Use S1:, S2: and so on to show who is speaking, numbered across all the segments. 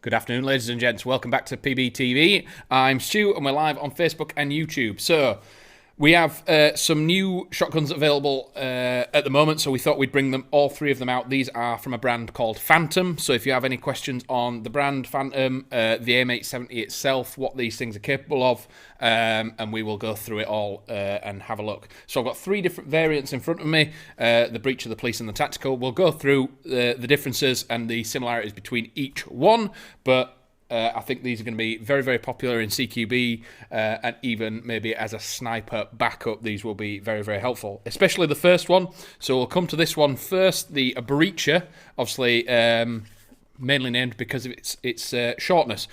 S1: Good afternoon, ladies and gents. Welcome back to PBTV. I'm Stu, and we're live on Facebook and YouTube. So, we have some new shotguns available at the moment, so we thought we'd bring them, all three of them out. These are from a brand called Phantom, so if you have any questions on the brand Phantom, the M870 itself, what these things are capable of, and we will go through it all and have a look. So I've got three different variants in front of me, the Breacher, the Police, and the Tactical. We'll go through the differences and the similarities between each one, but I think these are going to be very, very popular in CQB, and even maybe as a sniper backup, these will be very, very helpful, especially the first one. So we'll come to this one first, the Breacher, obviously mainly named because of its shortness.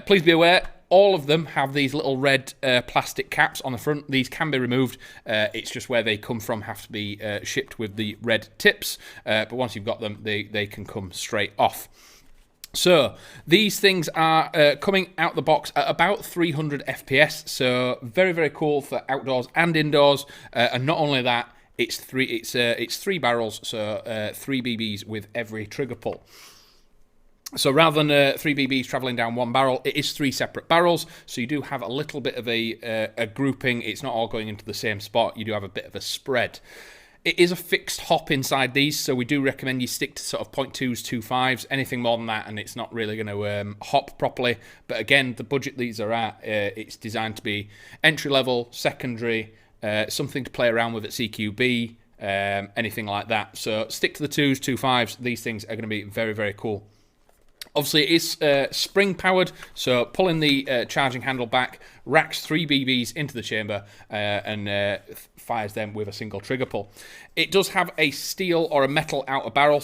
S1: Please be aware, all of them have these little red plastic caps on the front. These can be removed. It's just where they come from have to be shipped with the red tips, but once you've got them, they can come straight off. So, these things are coming out the box at about 300 FPS, so very, very cool for outdoors and indoors, and not only that, it's three barrels, so 3 BBs with every trigger pull. So rather than 3 BBs travelling down one barrel, it is 3 separate barrels, so you do have a little bit of a grouping. It's not all going into the same spot, you do have a bit of a spread. It is a fixed hop inside these, so we do recommend you stick to sort of 0.2s, 2.5s, anything more than that, and it's not really going to hop properly. But again, the budget these are at, it's designed to be entry-level, secondary, something to play around with at CQB, anything like that. So stick to the 2s, 2.5s. These things are going to be very, very cool. Obviously, it is spring-powered, so pulling the charging handle back, racks 3 BBs into the chamber and fires them with a single trigger pull. It does have a steel or a metal outer barrel,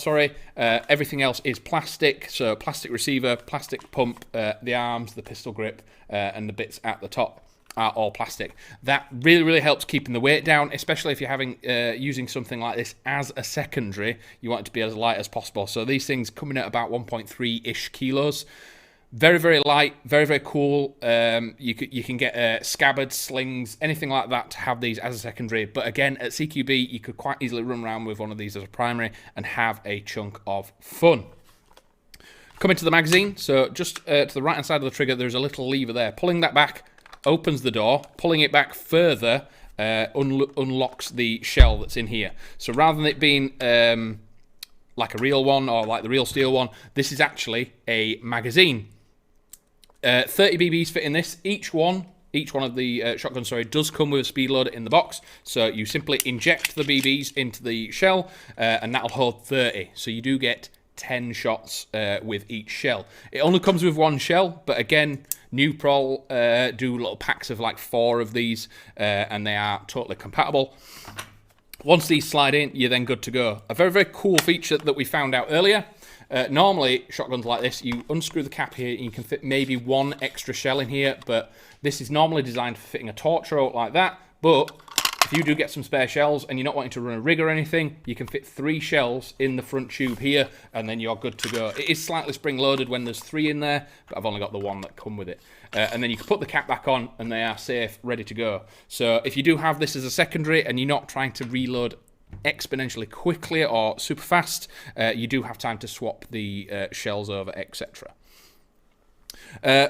S1: everything else is plastic, so plastic receiver, plastic pump, the arms, the pistol grip, and the bits at the top are all plastic. That really, really helps keeping the weight down, especially if you're using something like this as a secondary. You want it to be as light as possible. So these things coming at about 1.3-ish kilos. Very, very light, very, very cool. You can get scabbards, slings, anything like that to have these as a secondary. But again, at CQB, you could quite easily run around with one of these as a primary and have a chunk of fun. Coming to the magazine, so just to the right-hand side of the trigger, there's a little lever there. Pulling that back opens the door, pulling it back further unlocks the shell that's in here. So rather than it being like a real one or like the real steel one, this is actually a magazine. 30 BBs fit in this. Each one of the shotguns, does come with a speed loader in the box. So you simply inject the BBs into the shell, and that'll hold 30. So you do get 10 shots with each shell. It only comes with one shell, but again, New Prol do little packs of like 4 of these, and they are totally compatible. Once these slide in, you're then good to go. A very, very cool feature that we found out earlier. Normally, shotguns like this, you unscrew the cap here and you can fit maybe 1 extra shell in here, but this is normally designed for fitting a torch out like that. But if you do get some spare shells and you're not wanting to run a rig or anything, you can fit 3 shells in the front tube here, and then you're good to go. It is slightly spring-loaded when there's 3 in there, but I've only got the 1 that come with it. And then you can put the cap back on, and they are safe, ready to go. So if you do have this as a secondary and you're not trying to reload exponentially quickly or super fast, you do have time to swap the shells over, etc.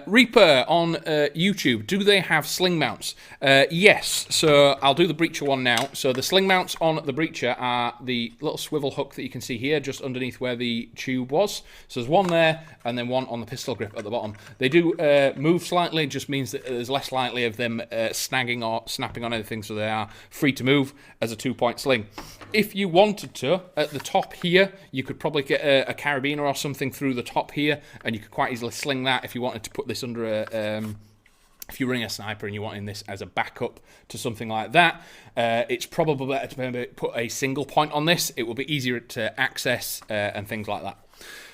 S1: Reaper on YouTube, do they have sling mounts? Yes, so I'll do the Breacher one now. So the sling mounts on the Breacher are the little swivel hook that you can see here, just underneath where the tube was. So there's one there, and then one on the pistol grip at the bottom. They do move slightly, it just means that there's less likely of them snagging or snapping on anything, so they are free to move as a 2-point sling. If you wanted to, at the top here, you could probably get a carabiner or something through the top here, and you could quite easily sling that if you wanted to put this under a... if you're running a sniper and you're wanting this as a backup to something like that, it's probably better to maybe put a single point on this. It will be easier to access and things like that.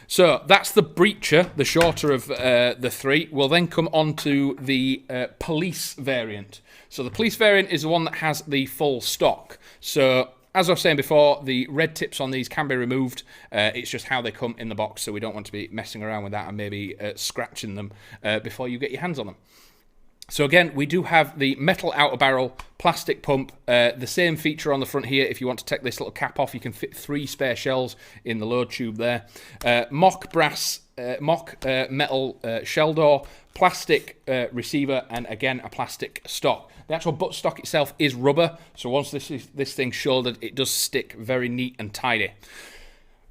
S1: So that's the Breacher, the shorter of the 3. We'll then come on to the Police variant. So the Police variant is the one that has the full stock. So as I was saying before, the red tips on these can be removed. It's just how they come in the box, so we don't want to be messing around with that and maybe scratching them before you get your hands on them. So again, we do have the metal outer barrel, plastic pump, the same feature on the front here. If you want to take this little cap off, you can fit 3 spare shells in the load tube there. Mock metal shell door, plastic receiver, and again a plastic stock. The actual butt stock itself is rubber, so once this thing's shouldered, it does stick very neat and tidy.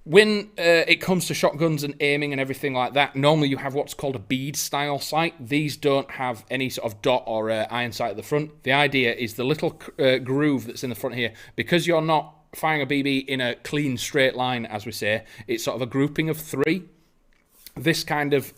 S1: When it comes to shotguns and aiming and everything like that, normally you have what's called a bead style sight. These don't have any sort of dot or iron sight at the front. The idea is the little groove that's in the front here, because you're not firing a BB in a clean straight line, as we say, it's sort of a grouping of 3. This kind of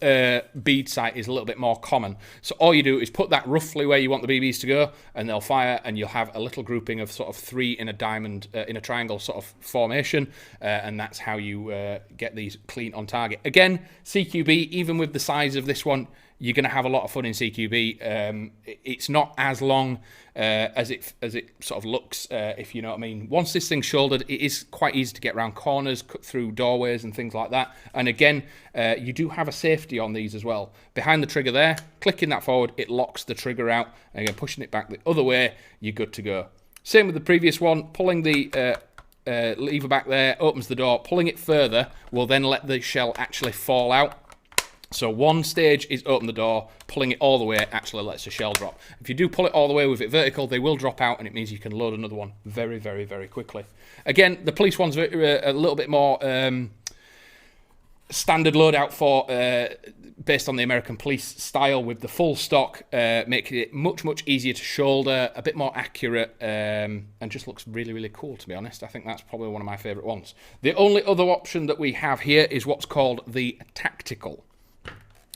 S1: bead sight is a little bit more common. So all you do is put that roughly where you want the BBs to go, and they'll fire, and you'll have a little grouping of sort of 3 in a diamond, in a triangle sort of formation, and that's how you get these clean on target. Again, CQB, even with the size of this one, you're going to have a lot of fun in CQB. It's not as long as it sort of looks, if you know what I mean. Once this thing's shouldered, it is quite easy to get around corners, cut through doorways and things like that. And again, you do have a safety on these as well. Behind the trigger there, clicking that forward, it locks the trigger out. And again, pushing it back the other way, you're good to go. Same with the previous one, pulling the lever back there, opens the door. Pulling it further will then let the shell actually fall out. So one stage is open the door, pulling it all the way actually lets the shell drop. If you do pull it all the way with it vertical, they will drop out, and it means you can load another one very, very, very quickly. Again, the police one's a little bit more standard loadout for based on the American police style, with the full stock, making it much, much easier to shoulder, a bit more accurate, and just looks really, really cool, to be honest. I think that's probably one of my favourite ones. The only other option that we have here is what's called the tactical.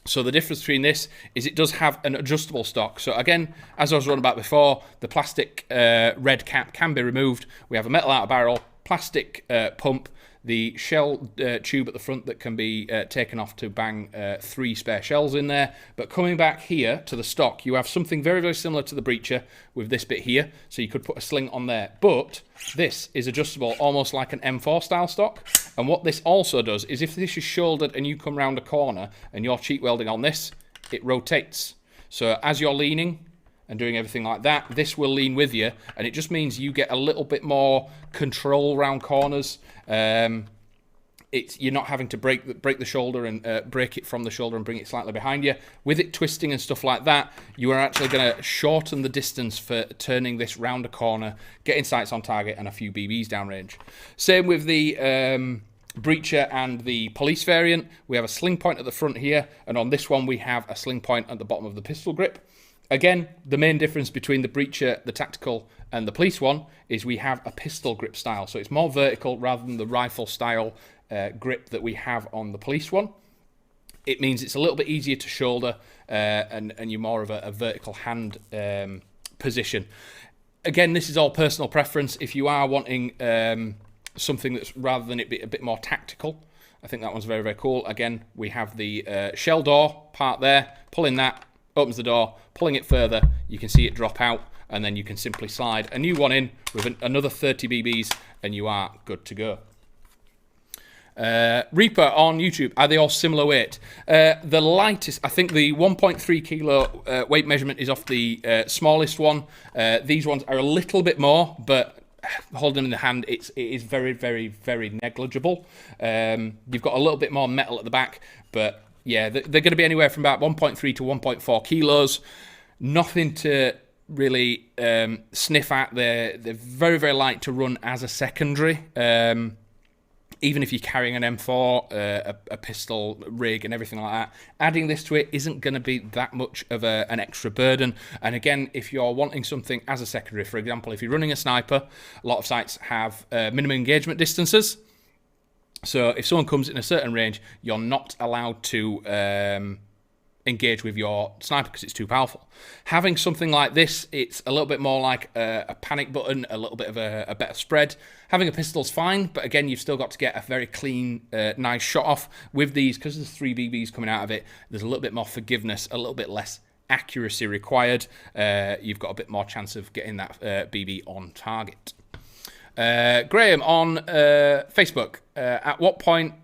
S1: So the difference between this is it does have an adjustable stock. So again, as I was on about before, the plastic red cap can be removed. We have a metal outer barrel, plastic pump, the shell tube at the front that can be taken off to bang 3 spare shells in there. But coming back here to the stock, you have something very, very similar to the breacher with this bit here. So you could put a sling on there. But this is adjustable, almost like an M4 style stock. And what this also does is if this is shouldered and you come round a corner and you're cheek welding on this, it rotates. So as you're leaning and doing everything like that, this will lean with you, and it just means you get a little bit more control around corners. You're not having to break the shoulder and break it from the shoulder and bring it slightly behind you. With it twisting and stuff like that, you are actually going to shorten the distance for turning this round a corner, getting sights on target, and a few BBs downrange. Same with the breacher and the police variant. We have a sling point at the front here, and on this one we have a sling point at the bottom of the pistol grip. Again, the main difference between the breacher, the tactical, and the police one is we have a pistol grip style. So it's more vertical rather than the rifle style grip that we have on the police one. It means it's a little bit easier to shoulder, and you're more of a vertical hand position. Again, this is all personal preference. If you are wanting something that's rather than it be a bit more tactical, I think that one's very, very cool. Again, we have the shell door part there. Pulling that, opens the door, pulling it further, you can see it drop out, and then you can simply slide a new one in with another 30 BBs, and you are good to go. Reaper on YouTube, are they all similar weight? The lightest, I think the 1.3 kilo weight measurement is off the smallest one. These ones are a little bit more, but holding in the hand, it is very, very, very negligible. You've got a little bit more metal at the back, but yeah, they're going to be anywhere from about 1.3 to 1.4 kilos. Nothing to really sniff at. They're very, very light to run as a secondary. Even if you're carrying an M4, a pistol rig and everything like that, adding this to it isn't going to be that much of an extra burden. And again, if you're wanting something as a secondary, for example, if you're running a sniper, a lot of sites have minimum engagement distances. So if someone comes in a certain range, you're not allowed to engage with your sniper because it's too powerful. Having something like this, it's a little bit more like a panic button, a little bit of a better spread. Having a pistol's fine, but again, you've still got to get a very clean, nice shot off. With these, because there's 3 BBs coming out of it, there's a little bit more forgiveness, a little bit less accuracy required. You've got a bit more chance of getting that BB on target. Graham on Facebook, at what point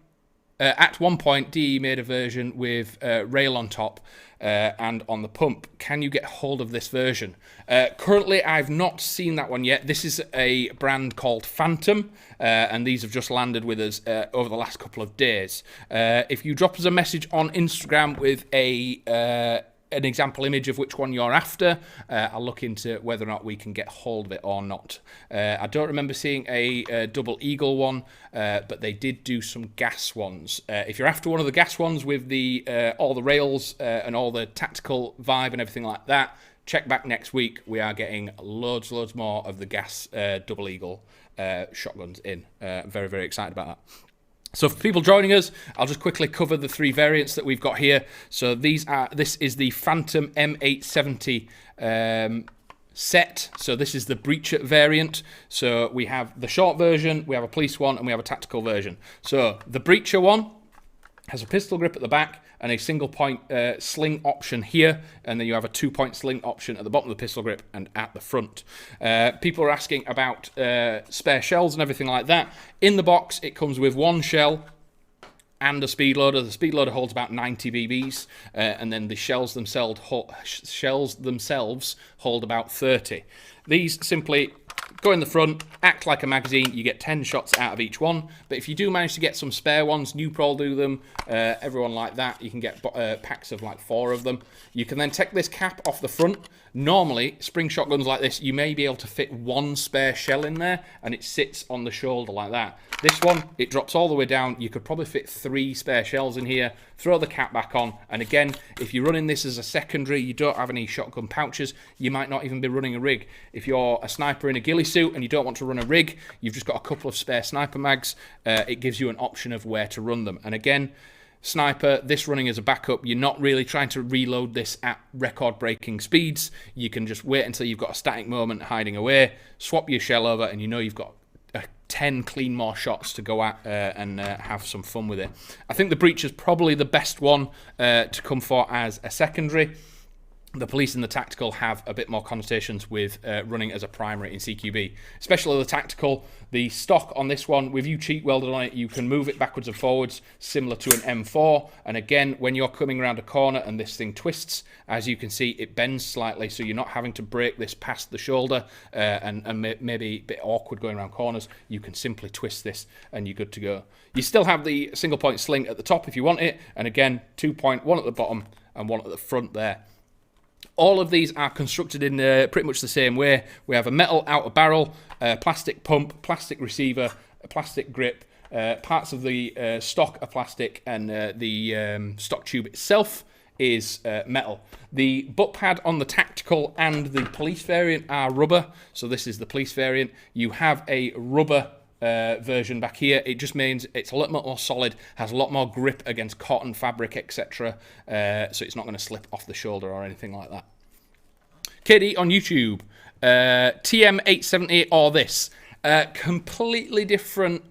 S1: At one point, DE made a version with rail on top and on the pump. Can you get hold of this version? Currently, I've not seen that one yet. This is a brand called Phantom, and these have just landed with us over the last couple of days. If you drop us a message on Instagram with an example image of which one you're after, I'll look into whether or not we can get hold of it or not. I don't remember seeing a double eagle one, but they did do some gas ones. If you're after one of the gas ones with the all the rails and all the tactical vibe and everything like that, check back next week. We are getting loads more of the gas double eagle shotguns in. Very, very excited about that. So for people joining us, I'll just quickly cover the 3 variants that we've got here. So this is the Phantom M870 set. So this is the breacher variant. So we have the short version, we have a police one, and we have a tactical version. So the breacher one has a pistol grip at the back and a single point sling option here, and then you have a 2-point sling option at the bottom of the pistol grip and at the front. People are asking about spare shells and everything like that. In the box, it comes with 1 shell and a speed loader. The speed loader holds about 90 BBs, and then the shells themselves hold about 30. These simply go in the front, act like a magazine. You get 10 shots out of each one. But if you do manage to get some spare ones, Newprol do them, everyone like that, you can get packs of like 4 of them. You can then take this cap off the front. Normally, spring shotguns like this, you may be able to fit 1 spare shell in there, and it sits on the shoulder like that. This one, it drops all the way down. You could probably fit 3 spare shells in here, throw the cap back on, and again, if you're running this as a secondary, you don't have any shotgun pouches, you might not even be running a rig. If you're a sniper in a ghillie suit and you don't want to run a rig, you've just got a couple of spare sniper mags, it gives you an option of where to run them. And again, sniper, this running as a backup, you're not really trying to reload this at record-breaking speeds. You can just wait until you've got a static moment hiding away, swap your shell over, and you know you've got 10 clean more shots to go at and have some fun with it. I think the breach is probably the best one to come for as a secondary. The police and the tactical have a bit more connotations with running as a primary in CQB, especially the tactical. The stock on this one, with you cheat welded on it, you can move it backwards and forwards, similar to an M4. And again, when you're coming around a corner and this thing twists, as you can see, it bends slightly, so you're not having to break this past the shoulder and maybe a bit awkward going around corners. You can simply twist this and you're good to go. You still have the single point sling at the top if you want it, and again, 2-point, 1 at the bottom and 1 at the front there. All of these are constructed in pretty much the same way. We have a metal outer barrel, plastic pump, plastic receiver, a plastic grip, parts of the stock are plastic, and the stock tube itself is metal. The butt pad on the tactical and the police variant are rubber, so this is the police variant. You have a rubber version back here. It just means it's a lot more solid, has a lot more grip against cotton, fabric, etc. So it's not going to slip off the shoulder or anything like that. KD on YouTube, TM870 or this. Completely different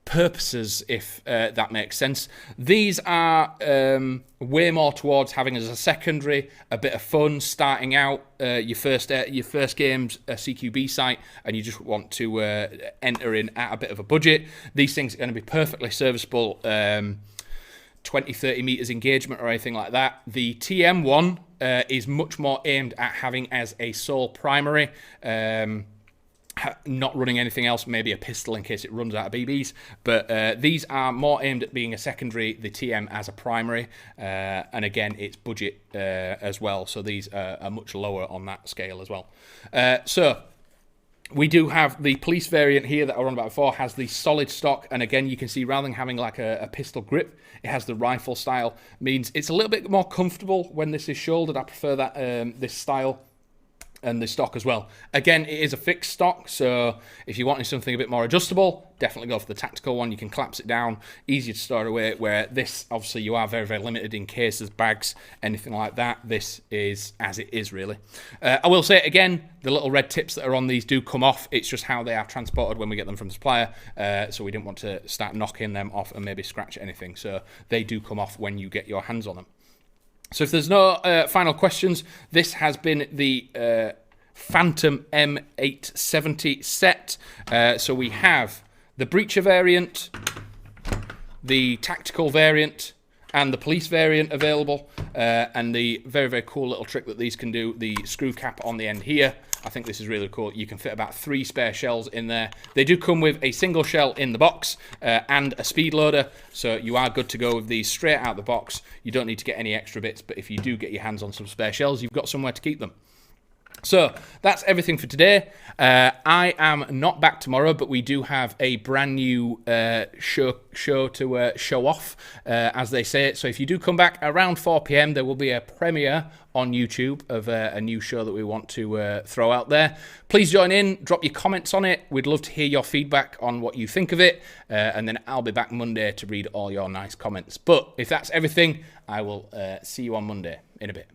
S1: purposes, if that makes sense. These are way more towards having as a secondary, a bit of fun, starting out your first game's a CQB site, and you just want to enter in at a bit of a budget. These things are going to be perfectly serviceable, 20-30 meters engagement or anything like that. The TM one is much more aimed at having as a sole primary, not running anything else, maybe a pistol in case it runs out of BBs, but these are more aimed at being a secondary, the TM as a primary, and again, it's budget as well, so these are much lower on that scale as well. So we do have the police variant here that I run about before, has the solid stock, and again, you can see rather than having like a pistol grip, it has the rifle style, means it's a little bit more comfortable when this is shouldered. I prefer that this style. And the stock as well. Again, it is a fixed stock, so if you wanted something a bit more adjustable, definitely go for the tactical one. You can collapse it down, easier to store away, where this, obviously, you are very, very limited in cases, bags, anything like that. This is as it is, really. I will say it again, the little red tips that are on these do come off. It's just how they are transported when we get them from the supplier, so we didn't want to start knocking them off and maybe scratch anything. So they do come off when you get your hands on them. So if there's no final questions, this has been the Phantom M870 set. So we have the breacher variant, the tactical variant and the police variant available, and the very, very cool little trick that these can do, the screw cap on the end here. I think this is really cool. You can fit about 3 spare shells in there. They do come with a single shell in the box and a speed loader, so you are good to go with these straight out the box. You don't need to get any extra bits, but if you do get your hands on some spare shells, you've got somewhere to keep them. So that's everything for today. I am not back tomorrow, but we do have a brand new show to show off, as they say it. So if you do come back around 4 p.m, there will be a premiere on YouTube of a new show that we want to throw out there. Please join in, drop your comments on it. We'd love to hear your feedback on what you think of it, and then I'll be back Monday to read all your nice comments. But if that's everything, I will see you on Monday in a bit.